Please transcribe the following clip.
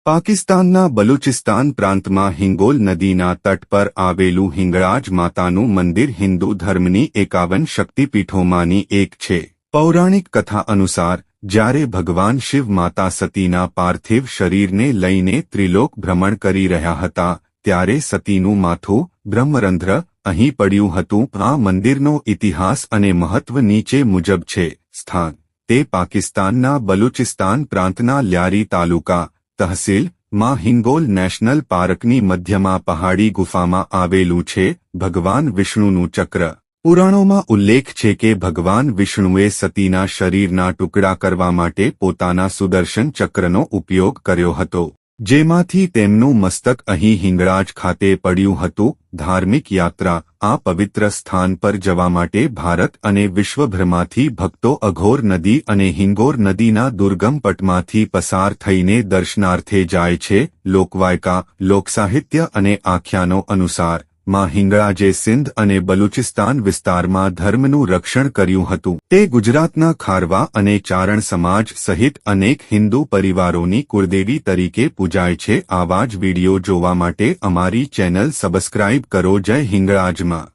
પાકિસ્તાનના બલુચિસ્તાન પ્રાંતમાં હિંગોલ નદીના તટ પર આવેલું હિંગળાજ માતાનું મંદિર હિન્દુ ધર્મની 51 શક્તિપીઠોમાંની એક છે. પૌરાણિક કથા અનુસાર જ્યારે ભગવાન શિવ માતા સતીના પાર્થિવ શરીરને લઈને ત્રિલોક ભ્રમણ કરી રહ્યા હતા ત્યારે સતીનું માથું બ્રહ્મરંધ્ર અહીં પડ્યું હતું. આ મંદિરનો ઇતિહાસ અને મહત્વ નીચે મુજબ છે. સ્થાન: તે પાકિસ્તાનના બલુચિસ્તાન પ્રાંતના લ્યારી તાલુકા તહસીલ માં હિંગોલ નેશનલ પાર્કની મધ્યમાં પહાડી ગુફામાં આવેલું છે. ભગવાન વિષ્ણુનું ચક્ર: પુરાણોમાં ઉલ્લેખ છે કે ભગવાન વિષ્ણુએ સતીના શરીરના ટુકડા કરવા માટે પોતાના સુદર્શન ચક્રનો ઉપયોગ કર્યો હતો, જેમાંથી તેમનું મસ્તક અહીં હિંગળાજ ખાતે પડ્યું હતું. ધાર્મિક યાત્રા: આ પવિત્ર સ્થાન પર જવા માટે ભારત અને વિશ્વભરમાંથી ભક્તો અઘોર નદી અને હિંગોર નદીના દુર્ગમ પટમાંથી પસાર થઈને દર્શનાર્થે જાય છે. લોકવાયકા, લોકસાહિત્ય અને આખ્યાનો અનુસાર માં હિંગળાજે સિંધ અને બલુચિસ્તાન વિસ્તારમાં ધર્મનું રક્ષણ કર્યું હતું. તે ગુજરાતના ખારવા અને ચારણ સમાજ સહિત અનેક હિન્દુ પરિવારોની કુળદેવી તરીકે પૂજાય છે. આવા જ વિડિયો જોવા માટે અમારી ચેનલ સબસ્ક્રાઇબ કરો. જય હિંગળાજમાં.